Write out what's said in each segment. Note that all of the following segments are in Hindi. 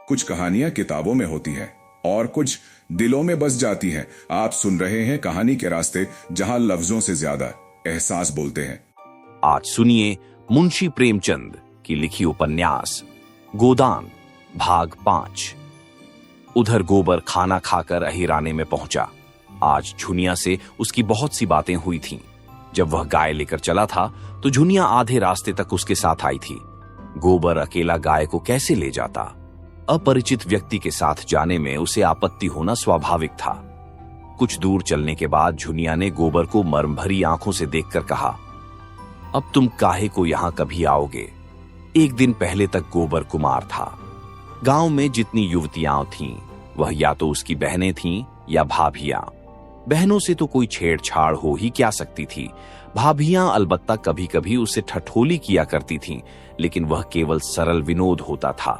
कुछ कहानियां किताबों में होती हैं और कुछ दिलों में बस जाती हैं। आप सुन रहे हैं कहानी के रास्ते, जहां लफ्जों से ज्यादा एहसास बोलते हैं। आज सुनिए मुंशी प्रेमचंद की लिखी उपन्यास गोदान भाग 5। उधर गोबर खाना खाकर अहिराने में पहुंचा। आज झुनिया से उसकी बहुत सी बातें हुई थीं। जब वह गाय लेकर चला था तो झुनिया आधे रास्ते तक उसके साथ आई थी। गोबर अकेला गाय को कैसे ले जाता? अपरिचित व्यक्ति के साथ जाने में उसे आपत्ति होना स्वाभाविक था। कुछ दूर चलने के बाद झुनिया ने गोबर को मर्म भरी आंखों से देखकर कहा, अब तुम काहे को यहां कभी आओगे? एक दिन पहले तक गोबर कुमार था। गांव में जितनी युवतियां थीं वह या तो उसकी बहनें थीं या भाभियां। बहनों से तो कोई छेड़छाड़ हो ही क्या सकती थी। भाभियां अलबत्ता कभी कभी उसे ठठोली किया करती थीं, लेकिन वह केवल सरल विनोद होता था।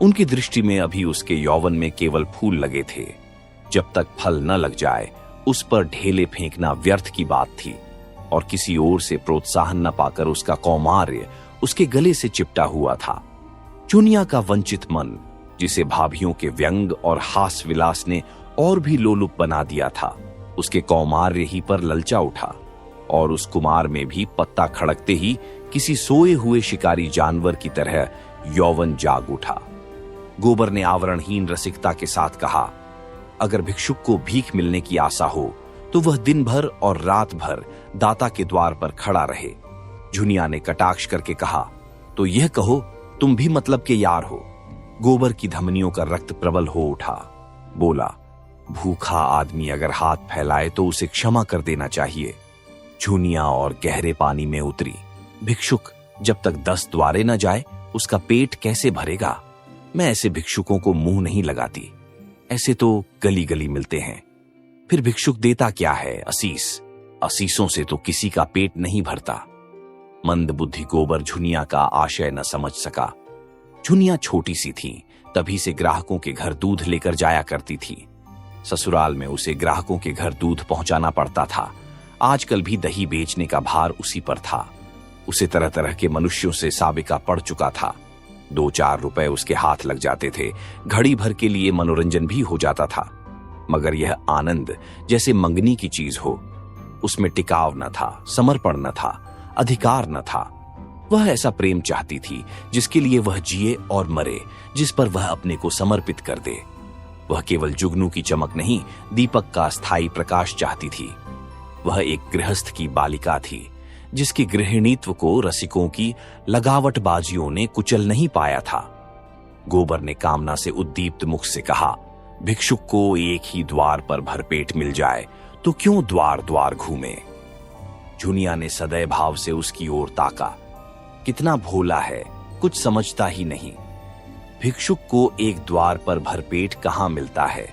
उनकी दृष्टि में अभी उसके यौवन में केवल फूल लगे थे। जब तक फल न लग जाए उस पर ढेले फेंकना व्यर्थ की बात थी, और किसी ओर से प्रोत्साहन न पाकर उसका कौमार्य उसके गले से चिपटा हुआ था। झुनिया का वंचित मन, जिसे भाभियों के व्यंग और हास विलास ने और भी लोलुप बना दिया था, उसके कौमार्य ही पर ललचा उठा, और उस कुमार में भी पत्ता खड़कते ही किसी सोए हुए शिकारी जानवर की तरह यौवन जाग उठा। गोबर ने आवरणहीन रसिकता के साथ कहा, अगर भिक्षुक को भीख मिलने की आशा हो तो वह दिन भर और रात भर दाता के द्वार पर खड़ा रहे। झुनिया ने कटाक्ष करके कहा, तो यह कहो तुम भी मतलब के यार हो। गोबर की धमनियों का रक्त प्रबल हो उठा। बोला, भूखा आदमी अगर हाथ फैलाए तो उसे क्षमा कर देना चाहिए। झुनिया और गहरे पानी में उतरी। भिक्षुक जब तक 10 द्वारे न जाए उसका पेट कैसे भरेगा? मैं ऐसे भिक्षुकों को मुंह नहीं लगाती। ऐसे तो गली गली मिलते हैं। फिर भिक्षुक देता क्या है? असीस। असीसों से तो किसी का पेट नहीं भरता। मंद बुद्धि गोबर झुनिया का आशय न समझ सका। झुनिया छोटी सी थी, तभी से ग्राहकों के घर दूध लेकर जाया करती थी। ससुराल में उसे ग्राहकों के घर दूध पहुंचाना पड़ता था। आजकल भी दही बेचने का भार उसी पर था। उसे तरह तरह के मनुष्यों से साबिका पड़ चुका था। 2-4 रुपए उसके हाथ लग जाते थे। घड़ी भर के लिए मनोरंजन भी हो जाता था, मगर यह आनंद जैसे मंगनी की चीज हो। उसमें टिकाव न था, समर्पण न था, अधिकार न था। वह ऐसा प्रेम चाहती थी जिसके लिए वह जिए और मरे, जिस पर वह अपने को समर्पित कर दे। वह केवल जुगनू की चमक नहीं, दीपक का स्थायी प्रकाश चाहती थी। वह एक गृहस्थ की बालिका थी, जिसके गृहिणीत्व को रसिकों की लगावटबाजियों ने कुचल नहीं पाया था। गोबर ने कामना से उद्दीप्त मुख से कहा, भिक्षुक को एक ही द्वार पर भरपेट मिल जाए तो क्यों द्वार द्वार घूमे? झुनिया ने सदैव भाव से उसकी ओर ताका। कितना भोला है, कुछ समझता ही नहीं। भिक्षुक को एक द्वार पर भरपेट कहां मिलता है?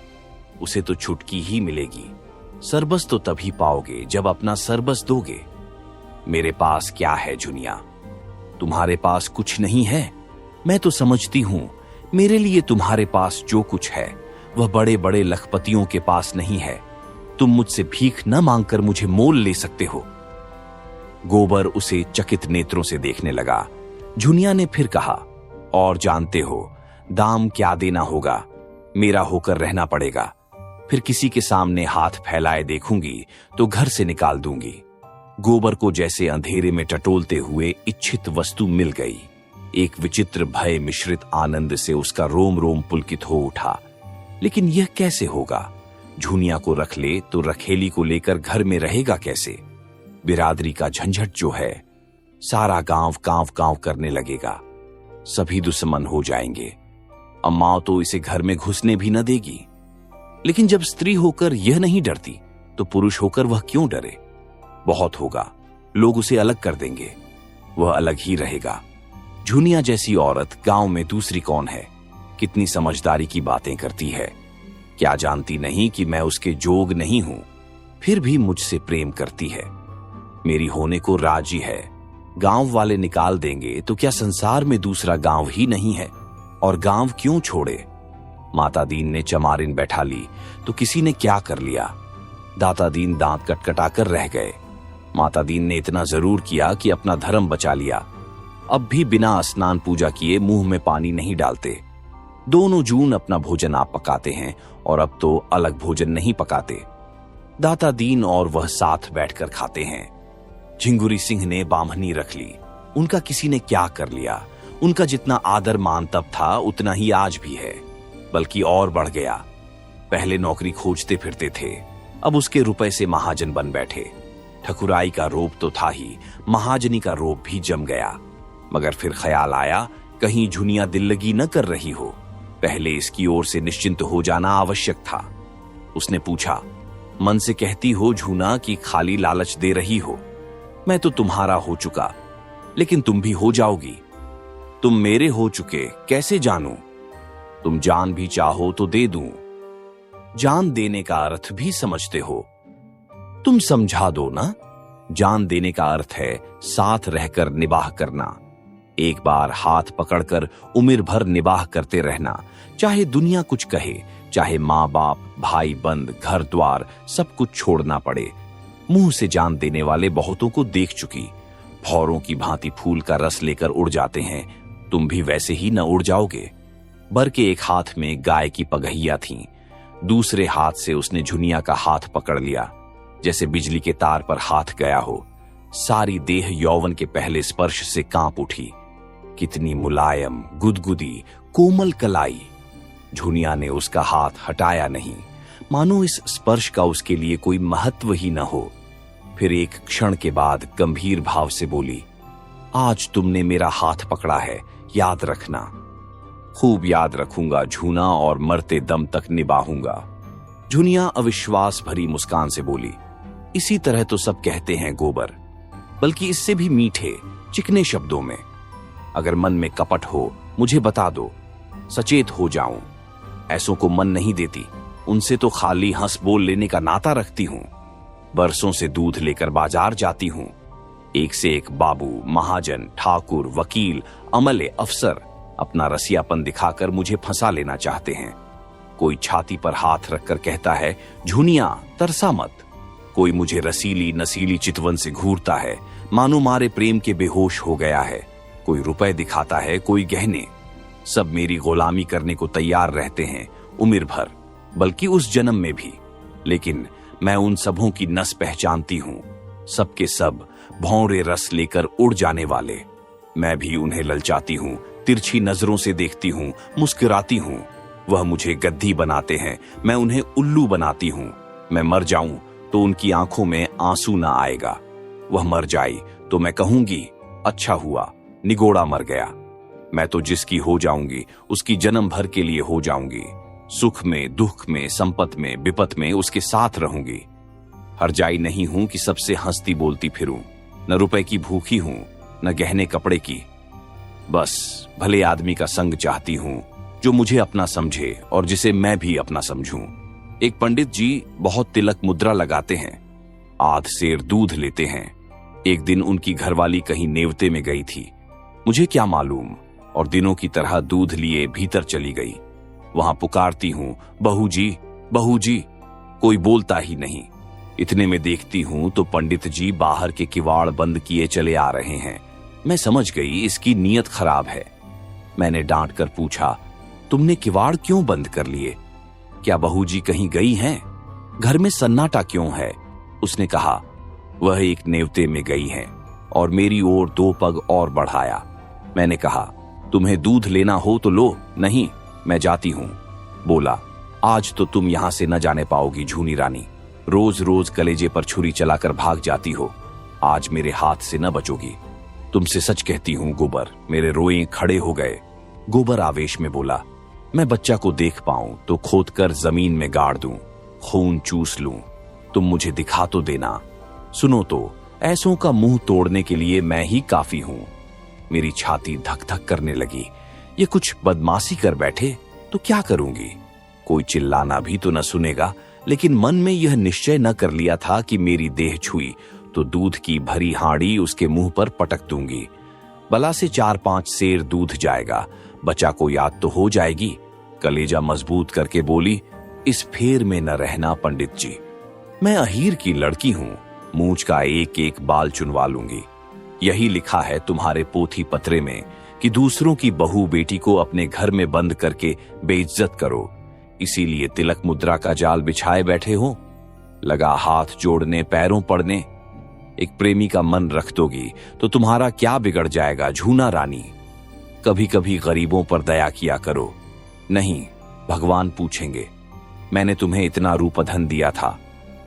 उसे तो छुटकी ही मिलेगी। सरबस तो तभी पाओगे जब अपना सरबस दोगे। मेरे पास क्या है झुनिया? तुम्हारे पास कुछ नहीं है। मैं तो समझती हूं मेरे लिए तुम्हारे पास जो कुछ है वह बड़े बड़े लखपतियों के पास नहीं है। तुम मुझसे भीख न मांगकर मुझे मोल ले सकते हो। गोबर उसे चकित नेत्रों से देखने लगा। झुनिया ने फिर कहा, और जानते हो दाम क्या देना होगा? मेरा होकर रहना पड़ेगा। फिर किसी के सामने हाथ फैलाए देखूंगी तो घर से निकाल दूंगी। गोबर को जैसे अंधेरे में टटोलते हुए इच्छित वस्तु मिल गई। एक विचित्र भय मिश्रित आनंद से उसका रोम रोम पुलकित हो उठा। लेकिन यह कैसे होगा? झुनिया को रख ले तो रखेली को लेकर घर में रहेगा कैसे? बिरादरी का झंझट जो है, सारा गांव कांव कांव करने लगेगा। सभी दुश्मन हो जाएंगे। अम्मा तो इसे घर में घुसने भी न देगी। लेकिन जब स्त्री होकर यह नहीं डरती तो पुरुष होकर वह क्यों डरे? बहुत होगा, लोग उसे अलग कर देंगे। वह अलग ही रहेगा। झुनिया जैसी औरत गांव में दूसरी कौन है? कितनी समझदारी की बातें करती है। क्या जानती नहीं कि मैं उसके जोग नहीं हूं? फिर भी मुझसे प्रेम करती है। मेरी होने को राजी है। गांव वाले निकाल देंगे तो क्या संसार में दूसरा गांव ही नहीं है? और गांव क्यों छोड़े? माता दीन ने चमारिन बैठा ली तो किसी ने क्या कर लिया? दाता दीन दांत कटकटाकर रह गए। माता दीन ने इतना जरूर किया कि अपना धर्म बचा लिया। अब भी बिना स्नान पूजा किए मुंह में पानी नहीं डालते। दोनों जून अपना भोजन आप पकाते हैं और अब तो अलग भोजन नहीं पकाते। दाता दीन और वह साथ बैठकर खाते हैं। झिंगुरी सिंह ने बामहनी रख ली। उनका किसी ने क्या कर लिया। उनका जितना आदर मान तब था उतना ही आज भी है, बल्कि और बढ़ गया। पहले नौकरी खोजते फिरते थे, अब उसके रुपए से महाजन बन बैठे। ठकुराई का रोब तो था ही, महाजनी का रोब भी जम गया। मगर फिर ख्याल आया कहीं झुनिया दिल लगी न कर रही हो। पहले इसकी ओर से निश्चिंत हो जाना आवश्यक था। उसने पूछा, मन से कहती हो झूना कि खाली लालच दे रही हो? मैं तो तुम्हारा हो चुका, लेकिन तुम भी हो जाओगी। तुम मेरे हो चुके कैसे जानूं? तुम जान भी चाहो तो दे दूं। जान देने का अर्थ भी समझते हो? तुम समझा दो ना। जान देने का अर्थ है साथ रहकर निबाह करना, एक बार हाथ पकड़कर उम्र भर निबाह करते रहना। चाहे दुनिया कुछ कहे, चाहे माँ बाप, भाई बंद, घर द्वार सब कुछ छोड़ना पड़े। मुंह से जान देने वाले बहुतों को देख चुकी। भौरों की भांति फूल का रस लेकर उड़ जाते हैं, तुम भी वैसे ही न उड़ जाओगे। बर के एक हाथ में गाय की पगहिया थीं, दूसरे हाथ से उसने झुनिया का हाथ पकड़ लिया, जैसे बिजली के तार पर हाथ गया हो। सारी देह यौवन के पहले स्पर्श से कांप उठी। कितनी मुलायम, गुदगुदी, कोमल कलाई। झुनिया ने उसका हाथ हटाया नहीं, मानो इस स्पर्श का उसके लिए कोई महत्व ही न हो। फिर एक क्षण के बाद गंभीर भाव से बोली, आज तुमने मेरा हाथ पकड़ा है, याद रखना। खूब याद रखूंगा झूना, और मरते दम तक निभाऊंगा। झुनिया अविश्वास भरी मुस्कान से बोली, इसी तरह तो सब कहते हैं गोबर, बल्कि इससे भी मीठे चिकने शब्दों में। अगर मन में कपट हो मुझे बता दो, सचेत हो जाऊं। ऐसों को मन नहीं देती, उनसे तो खाली हंस बोल लेने का नाता रखती हूं। बरसों से दूध लेकर बाजार जाती हूं। एक से एक बाबू, महाजन, ठाकुर, वकील, अमले, अफसर अपना रसियापन दिखाकर मुझे फंसा लेना चाहते हैं। कोई छाती पर हाथ रखकर कहता है, झुनिया तरसा मत। कोई मुझे रसीली नसीली चितवन से घूरता है, मानो मारे प्रेम के बेहोश हो गया है। कोई रुपए दिखाता है, कोई गहने। सब मेरी गुलामी करने को तैयार रहते हैं उम्र भर, बल्कि उस जन्म में भी। लेकिन मैं उन सबों की नस पहचानती हूं, सबके सब भौरे रस लेकर उड़ जाने वाले। मैं भी उन्हें ललचाती हूं, तिरछी नजरों से देखती हूं, मुस्कुराती हूं। वह मुझे गद्दी बनाते हैं, मैं उन्हें उल्लू बनाती हूं। मैं मर जाऊं तो उनकी आंखों में आंसू ना आएगा। वह मर जाए तो मैं कहूंगी, अच्छा हुआ, निगोड़ा मर गया। मैं तो जिसकी हो जाऊंगी उसकी जन्म भर के लिए हो जाऊंगी। सुख में, दुख में, संपत में, विपत में उसके साथ रहूंगी। हरजाई नहीं हूं कि सबसे हंसती बोलती फिरूं। न रुपए की भूखी हूं, न गहने कपड़े की। बस भले आदमी का संग चाहती हूं, जो मुझे अपना समझे और जिसे मैं भी अपना समझूं। एक पंडित जी बहुत तिलक मुद्रा लगाते हैं, आध सेर दूध लेते हैं। एक दिन उनकी घरवाली कहीं नेवते में गई थी, मुझे क्या मालूम, और दिनों की तरह दूध लिए भीतर चली गई। वहां पुकारती हूं, बहू जी, बहू जी। कोई बोलता ही नहीं। इतने में देखती हूं तो पंडित जी बाहर के किवाड़ बंद किए चले आ रहे हैं। मैं समझ गई इसकी नीयत खराब है। मैंने डांट कर पूछा, तुमने किवाड़ क्यों बंद कर लिए? क्या बहू जी कहीं गई हैं? घर में सन्नाटा क्यों है? उसने कहा, वह एक नेवते में गई हैं, और मेरी ओर 2 पग और बढ़ाया। मैंने कहा, तुम्हें दूध लेना हो तो लो, नहीं मैं जाती हूं। बोला, आज तो तुम यहां से न जाने पाओगी झूनी रानी। रोज रोज कलेजे पर छुरी चलाकर भाग जाती हो, आज मेरे हाथ से न बचोगी। तुमसे सच कहती हूं गोबर। मेरे रोए खड़े हो गए। गोबर आवेश में बोला, मैं बच्चा को देख पाऊं तो खोद कर जमीन में गाड़ दूं, खून चूस लूं। तुम मुझे दिखा तो देना। सुनो तो, ऐसों का मुंह तोड़ने के लिए मैं ही काफी हूं। मेरी छाती धक धक करने लगी। ये कुछ बदमाशी कर बैठे तो क्या करूंगी? कोई चिल्लाना भी तो न सुनेगा, लेकिन मन में यह निश्चय न कर लिया था कि मेरी देह छुई तो दूध की भरी हांडी उसके मुंह पर पटक दूंगी। बला से 4-5 सेर दूध जाएगा, बच्चा को याद तो हो जाएगी। कलेजा मजबूत करके बोली, इस फेर में न रहना पंडित जी। मैं अहीर की लड़की हूं, मूंछ का एक एक बाल चुनवा लूंगी। यही लिखा है तुम्हारे पोथी पत्रे में कि दूसरों की बहू बेटी को अपने घर में बंद करके बेइज्जत करो, इसीलिए तिलक मुद्रा का जाल बिछाए बैठे हो? लगा हाथ जोड़ने, पैरों पड़ने। एक प्रेमी का मन रख दोगी तो तुम्हारा क्या बिगड़ जाएगा झूना रानी? कभी कभी गरीबों पर दया किया करो। नहीं, भगवान पूछेंगे, मैंने तुम्हें इतना रूपधन दिया था,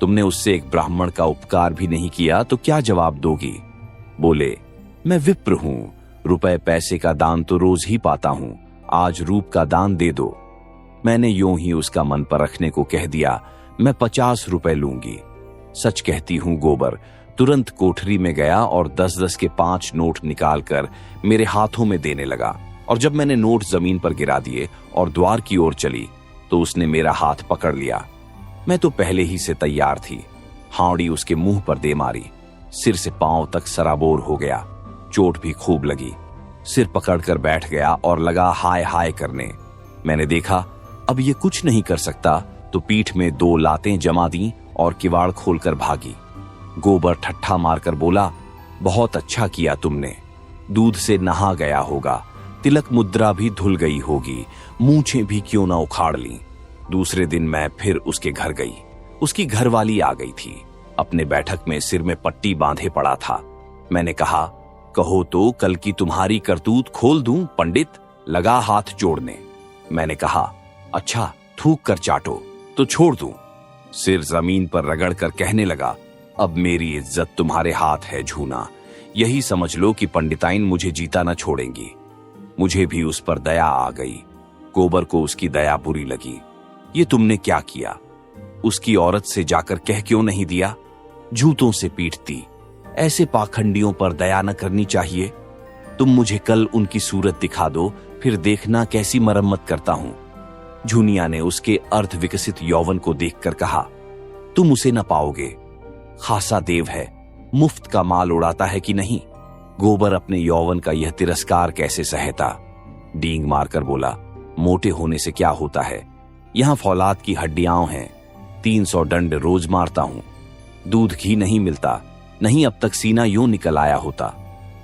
तुमने उससे एक ब्राह्मण का उपकार भी नहीं किया तो क्या जवाब दोगी? बोले, मैं विप्र हूं, रुपए पैसे का दान तो रोज ही पाता हूं, आज रूप का दान दे दो। मैंने यूं ही उसका मन पर रखने को कह दिया, मैं 50 रुपए लूंगी। सच कहती हूं गोबर, तुरंत कोठरी में गया और 10-10 के 5 नोट निकालकर मेरे हाथों में देने लगा। और जब मैंने नोट जमीन पर गिरा दिए और द्वार की ओर चली तो उसने मेरा हाथ पकड़ लिया। मैं तो पहले ही से तैयार थी। हावड़ी उसके मुंह पर दे मारी, सिर से पांव तक सराबोर हो गया, चोट भी खूब लगी। सिर पकड़कर बैठ गया और लगा हाय हाय करने। मैंने देखा अब ये कुछ नहीं कर सकता तो पीठ में 2 लातें जमा दी और किवाड़ खोलकर भागी। गोबर ठट्ठा मारकर बोला, बहुत अच्छा किया तुमने, दूध से नहा गया होगा, तिलक मुद्रा भी धुल गई होगी, मूंछें भी क्यों ना उखाड़ ली। दूसरे दिन मैं फिर उसके घर गई। उसकी घरवाली आ गई थी, अपने बैठक में सिर में पट्टी बांधे पड़ा था। मैंने कहा, कहो तो कल की तुम्हारी करतूत खोल दूं पंडित? लगा हाथ जोड़ने। मैंने कहा, अच्छा थूक कर चाटो तो छोड़ दूं। सिर जमीन पर रगड़ कर कहने लगा, अब मेरी इज्जत तुम्हारे हाथ है झूना, यही समझ लो कि पंडिताइन मुझे जीता न छोड़ेंगी। मुझे भी उस पर दया आ गई। गोबर को उसकी दया बुरी लगी। ये तुमने क्या किया? उसकी औरत से जाकर कह क्यों नहीं दिया? जूतों से पीटती। ऐसे पाखंडियों पर दया न करनी चाहिए। तुम मुझे कल उनकी सूरत दिखा दो, फिर देखना कैसी मरम्मत करता हूं। झुनिया ने उसके अर्ध विकसित यौवन को देखकर कहा, तुम उसे न पाओगे, खासा देव है, मुफ्त का माल उड़ाता है कि नहीं। गोबर अपने यौवन का यह तिरस्कार कैसे सहता? डींग मारकर बोला, मोटे होने से क्या होता है, यहां फौलाद की हड्डियां हैं, 300 डंड रोज मारता हूं, दूध घी नहीं मिलता, नहीं अब तक सीना यूं निकल आया होता।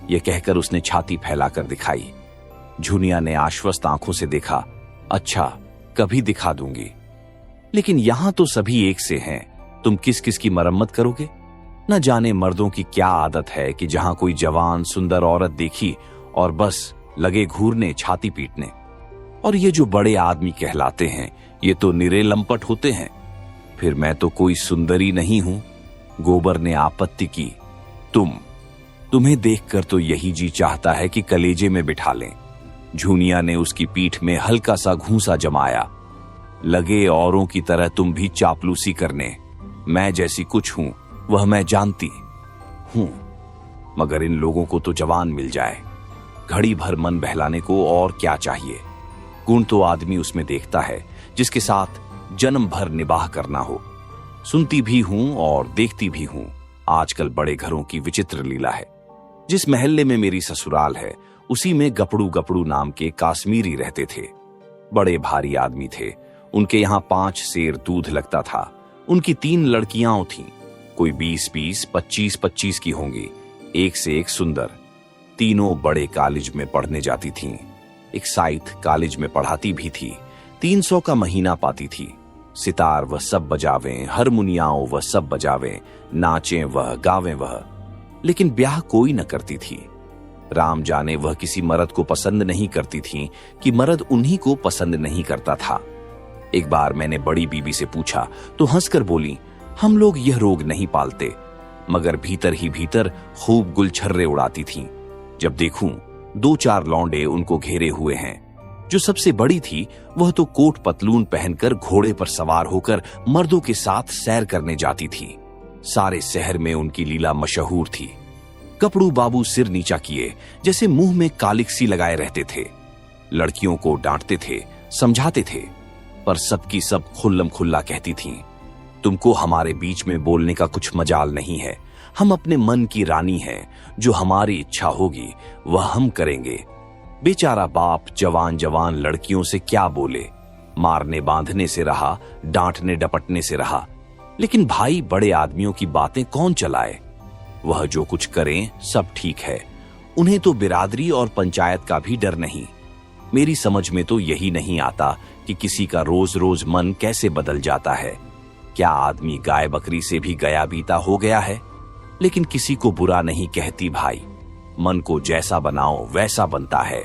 यह कहकर उसने छाती फैलाकर दिखाई। झुनिया ने आश्वस्त आंखों से देखा, अच्छा कभी दिखा दूंगी, लेकिन यहां तो सभी एक से हैं, तुम किस किस की मरम्मत करोगे? न जाने मर्दों की क्या आदत है कि जहां कोई जवान सुंदर औरत देखी और बस लगे घूरने, छाती पीटने। और ये जो बड़े आदमी कहलाते हैं, ये तो निरे लंपट होते हैं। फिर मैं तो कोई सुंदरी नहीं हूं। गोबर ने आपत्ति की, तुम्हें देखकर तो यही जी चाहता है कि कलेजे में बिठा लें। झुनिया ने उसकी पीठ में हल्का सा घूंसा जमाया। लगे औरों की तरह तुम भी चापलूसी करने। मैं जैसी कुछ हूं वह मैं जानती हूं, मगर इन लोगों को तो जवान मिल जाए, घड़ी भर मन बहलाने को और क्या चाहिए। गुण तो आदमी उसमें देखता है जिसके साथ जन्म भर निबाह करना हो। सुनती भी हूं और देखती भी हूं। आजकल बड़े घरों की विचित्र लीला है। जिस महल्ले में मेरी ससुराल है उसी में गपड़ू गपड़ू नाम के काश्मीरी रहते थे। बड़े भारी आदमी थे। उनके यहाँ 5 सेर दूध लगता था। उनकी 3 लड़कियां थीं, कोई 20-20, 25-25 की होंगी, एक से एक सुंदर। तीनों बड़े कॉलेज में पढ़ने जाती थीं। एक साइथ कॉलेज में पढ़ाती भी थी। 300 का महीना पाती थी। सितार वह सब बजावें, हारमोनियाओं वह सब बजावें, नाचें वह, गावें वह, लेकिन ब्याह कोई न करती थी। राम जाने वह किसी मर्द को पसंद नहीं करती थी कि मर्द उन्हीं को पसंद नहीं करता था। एक बार मैंने बड़ी बीबी से पूछा तो हंसकर बोली, हम लोग यह रोग नहीं पालते, मगर भीतर ही भीतर खूब गुलछर्रे उड़ाती थीं। जब देखूं 2-4 लौंडे उनको घेरे हुए हैं। जो सबसे बड़ी थी वह तो कोट पतलून पहनकर घोड़े पर सवार होकर मर्दों के साथ सैर करने जाती थी। सारे शहर में उनकी लीला मशहूर थी। कपड़ू बाबू सिर नीचा किए जैसे मुंह में कालिक सी लगाए रहते थे। लड़कियों को डांटते थे, समझाते थे, पर सबकी सब खुल्लम खुल्ला कहती थीं, तुमको हमारे बीच में बोलने का कुछ मजाल नहीं है। हम अपने मन की रानी हैं, जो हमारी इच्छा होगी वह हम करेंगे। बेचारा बाप जवान जवान लड़कियों से क्या बोले, मारने बांधने से रहा, डांटने डपटने से रहा, लेकिन भाई बड़े आदमियों की बातें कौन चलाए। वह जो कुछ करें सब ठीक है, उन्हें तो बिरादरी और पंचायत का भी डर नहीं। मेरी समझ में तो यही नहीं आता कि किसी का रोज रोज मन कैसे बदल जाता है। क्या आदमी गाय बकरी से भी गया बीता हो गया है? लेकिन किसी को बुरा नहीं कहती भाई, मन को जैसा बनाओ वैसा बनता है।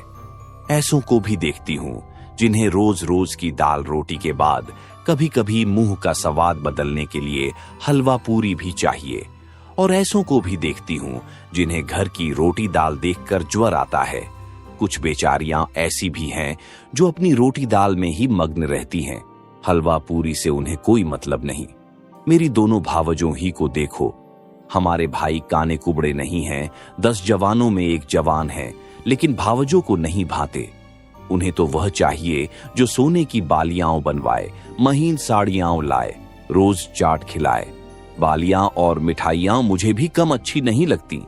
ऐसों को भी देखती हूं जिन्हें रोज रोज की दाल रोटी के बाद कभी कभी मुंह का स्वाद बदलने के लिए हलवा पूरी भी चाहिए। और ऐसों को भी देखती हूं जिन्हें घर की रोटी दाल देखकर ज्वर आता है। कुछ बेचारियां ऐसी भी हैं जो अपनी रोटी दाल में ही मग्न रहती हैं, हलवा पूरी से उन्हें कोई मतलब नहीं। मेरी दोनों भावजों ही को देखो, हमारे भाई काने कुबड़े नहीं हैं, 10 जवानों में एक जवान है, लेकिन भावजों को नहीं भाते। उन्हें तो वह चाहिए जो सोने की बालियां बनवाए, महीन साड़ियां लाए, रोज चाट खिलाए। बालियां और मिठाइयां मुझे भी कम अच्छी नहीं लगती,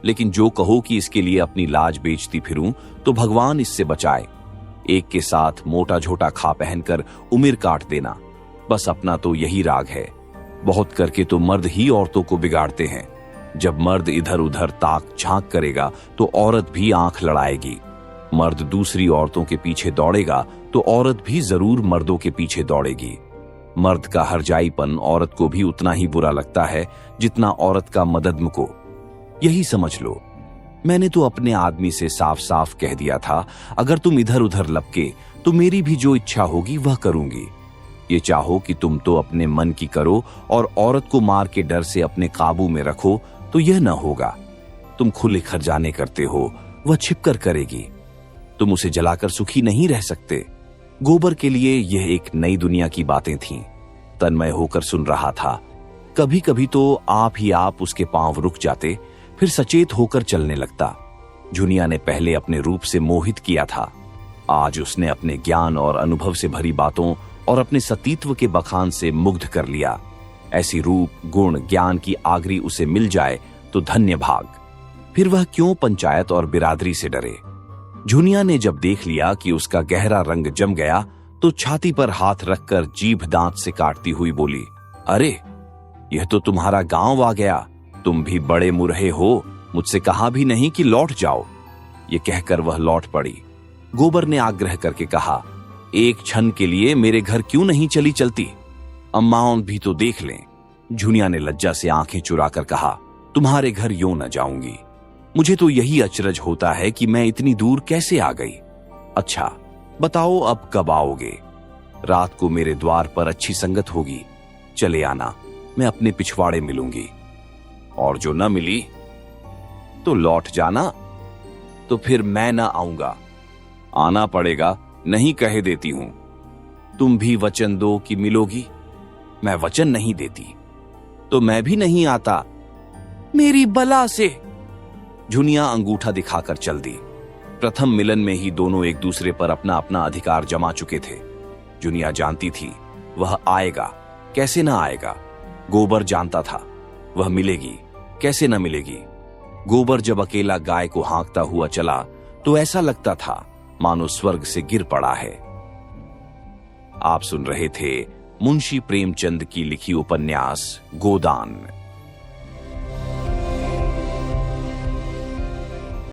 लेकिन जो कहो कि इसके लिए अपनी लाज बेचती फिरूं तो भगवान इससे बचाए। एक के साथ मोटा झोटा खा पहनकर उम्र काट देना, बस अपना तो यही राग है। बहुत करके तो मर्द ही औरतों को बिगाड़ते हैं। जब मर्द इधर उधर ताक झांक करेगा तो औरत भी आंख लड़ाएगी। मर्द दूसरी औरतों के पीछे दौड़ेगा तो औरत भी जरूर मर्दों के पीछे दौड़ेगी। मर्द का हरजाईपन औरत को भी उतना ही बुरा लगता है जितना औरत का मददम को। यही समझ लो, मैंने तो अपने आदमी से साफ साफ कह दिया था, अगर तुम इधर उधर लपके तो मेरी भी जो इच्छा होगी वह करूंगी। ये चाहो कि तुम तो अपने मन की करो और औरत को मार के डर से अपने काबू में रखो तो यह न होगा। तुम खुले खर्जाने करते हो, वह छिपकर करेगी। तुम उसे जलाकर सुखी नहीं रह सकते। गोबर के लिए यह एक नई दुनिया की बातें थीं। तन्मय होकर सुन रहा था। कभी कभी तो आप ही आप उसके पांव रुक जाते, फिर सचेत होकर चलने लगता। जुनिया ने पहले अपने रूप से मोहित किया था, आज उसने अपने ज्ञान और अनुभव से भरी बातों और अपने सतीत्व के बखान से मुग्ध कर लिया। ऐसी रूप गुण ज्ञान की आगरी उसे मिल जाए तो धन्य भाग। फिर वह क्यों पंचायत और बिरादरी से डरे। जुनिया ने जब देख लिया कि उसका गहरा रंग जम गया तो छाती पर हाथ रखकर जीभ दांत से काटती हुई बोली, अरे यह तो तुम्हारा गांव आ गया। तुम भी बड़े मुरहे हो, मुझसे कहा भी नहीं कि लौट जाओ। ये कहकर वह लौट पड़ी। गोबर ने आग्रह करके कहा, एक क्षण के लिए मेरे घर क्यों नहीं चली चलती? अम्माओं भी तो देख लें। जुनिया ने लज्जा से आंखें चुराकर कहा, तुम्हारे घर यूं न जाऊंगी। मुझे तो यही अचरज होता है कि मैं इतनी दूर कैसे आ गई। अच्छा बताओ अब कब आओगे? रात को मेरे द्वार पर अच्छी संगत होगी, चले आना, मैं अपने पिछवाड़े मिलूंगी। और जो न मिली तो लौट जाना। तो फिर मैं न आऊंगा। आना पड़ेगा, नहीं कहे देती हूं। तुम भी वचन दो कि मिलोगी। मैं वचन नहीं देती तो मैं भी नहीं आता। मेरी बला से। जुनिया अंगूठा दिखाकर चल दी। प्रथम मिलन में ही दोनों एक दूसरे पर अपना अपना अधिकार जमा चुके थे। जुनिया जानती थी वह आएगा, कैसे ना आएगा। गोबर जानता था वह मिलेगी, कैसे न मिलेगी। गोबर जब अकेला गाय को हाँकता हुआ चला तो ऐसा लगता था मानो स्वर्ग से गिर पड़ा है। आप सुन रहे थे मुंशी प्रेमचंद की लिखी उपन्यास गोदान।